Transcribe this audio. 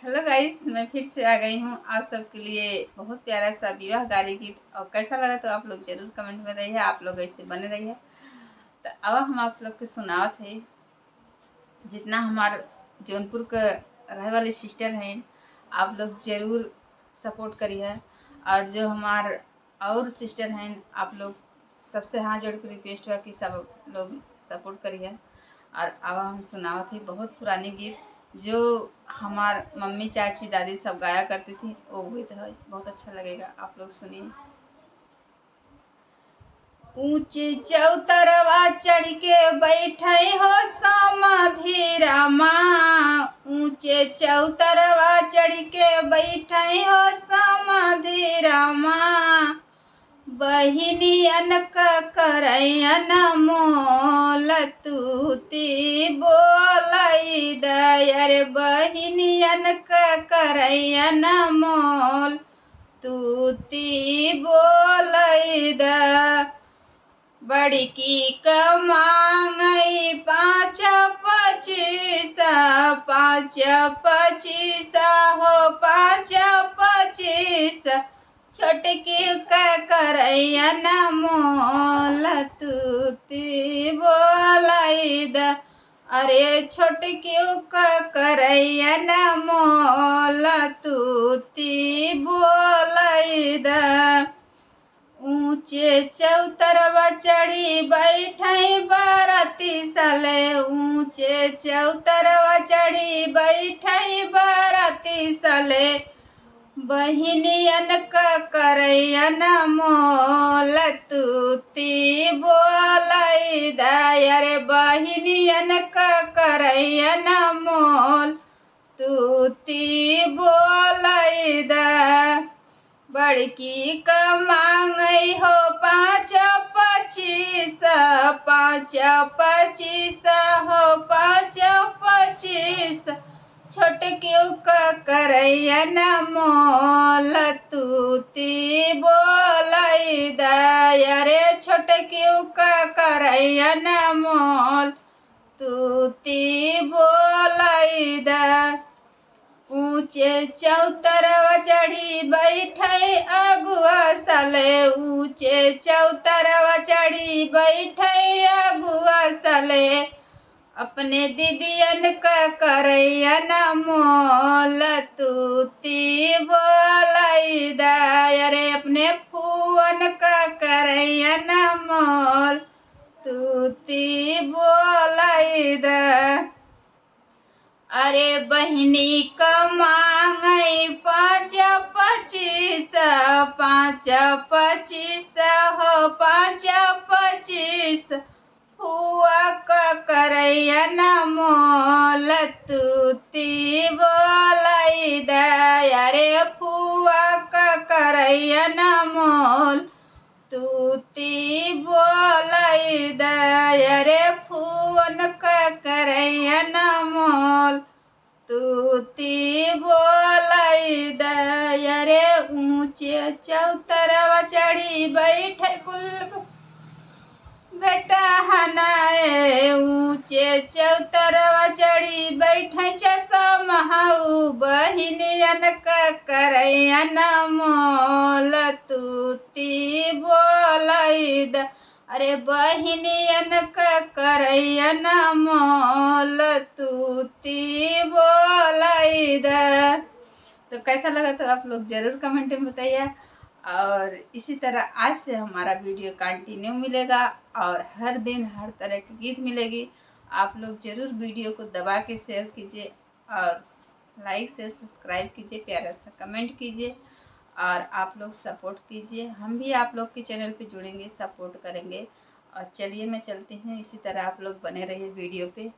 Hello guys, मैं फिर से आ गई हूँ आप सबके लिए बहुत प्यारा सा विवाह गाली गीत। और कैसा लगा तो आप लोग जरूर कमेंट में बताइए। आप लोग ऐसे बने रहिए। तो अब हम आप लोग के सुनावत है। जितना हमार जौनपुर के रहे वाले सिस्टर हैं, आप लोग जरूर सपोर्ट करिए। और जो हमार और सिस्टर हैं, आप लोग सबसे हाथ जोड़ के रिक्वेस्ट हुआ कि सब लोग सपोर्ट करिए। और अब हम सुनावत है बहुत पुरानी गीत जो हमार मम्मी चाची दादी सब गाया करती थी। वो गीत है, बहुत अच्छा लगेगा, आप लोग सुनिए। ऊंचे चौतरवा चढ़ के बैठे हो समाधि रामा। ऊंचे चौतरवा चढ़ के बैठे हो समाधि रामा। बहिनियन करैन मोल तूती बोलई दयर। बहिनियन करैन मोल तूती बोलई द। बड़की कमांगई 5-25, 5-25 हो 5-25। छोटकी करैन मोल तूती बोलई द। अरे छोटकी करैन मोल तूती बोलई द। ऊंचे चौतरवा चढ़ी बैठे बाराती साले। ऊंचे चौतरवा चढ़ी बैठे बाराती साले। बहिनियन करैन मोल तूती बोलई दयर। बहिनियन करैन मोल तूती बोलई द। बड़की कमांगई हो 5-25, 5-25 हो 5-25। छोटकी करैन मोल तूती बोलई दयर। छोटकी करैन मोल तूती बोलई द। ऊंचे चौतरवा चढ़ी बैठे अगुआ साले। ऊंचे चौतरवा चढ़ी बैठे अगुआ साले। अपने दीदियन करैन मोल तूती बोलई दयर। अपने फूअन करैन मोल तूती बोलई द। अरे बहिनी कमांगई 5-25, 5-25 हो 5-25। फुआ करैन मोल तूती बोलई दयर। फुआ करैन मोल तूती बोलई दयर। फूअन करैन मोल तूती बोलई दयर। ऊंचे चौतरवा चढ़ी बैठे कुल बेटा हनाए। ऊंचे चौतरवा चढ़ी बैठे चसमहऊ। बहिनियन करैन मोल तूती बोलई द। अरे बहिनियन करैन मोल तूती बोलई द। तो कैसा लगा तो आप लोग ज़रूर कमेंट में बताइए। और इसी तरह आज से हमारा वीडियो कंटिन्यू मिलेगा और हर दिन हर तरह की गीत मिलेगी। आप लोग ज़रूर वीडियो को दबा के शेयर कीजिए और लाइक शेयर सब्सक्राइब कीजिए, प्यारा सा कमेंट कीजिए और आप लोग सपोर्ट कीजिए। हम भी आप लोग के चैनल पे जुड़ेंगे, सपोर्ट करेंगे। और चलिए मैं चलती हूँ, इसी तरह आप लोग बने रहिए वीडियो पे।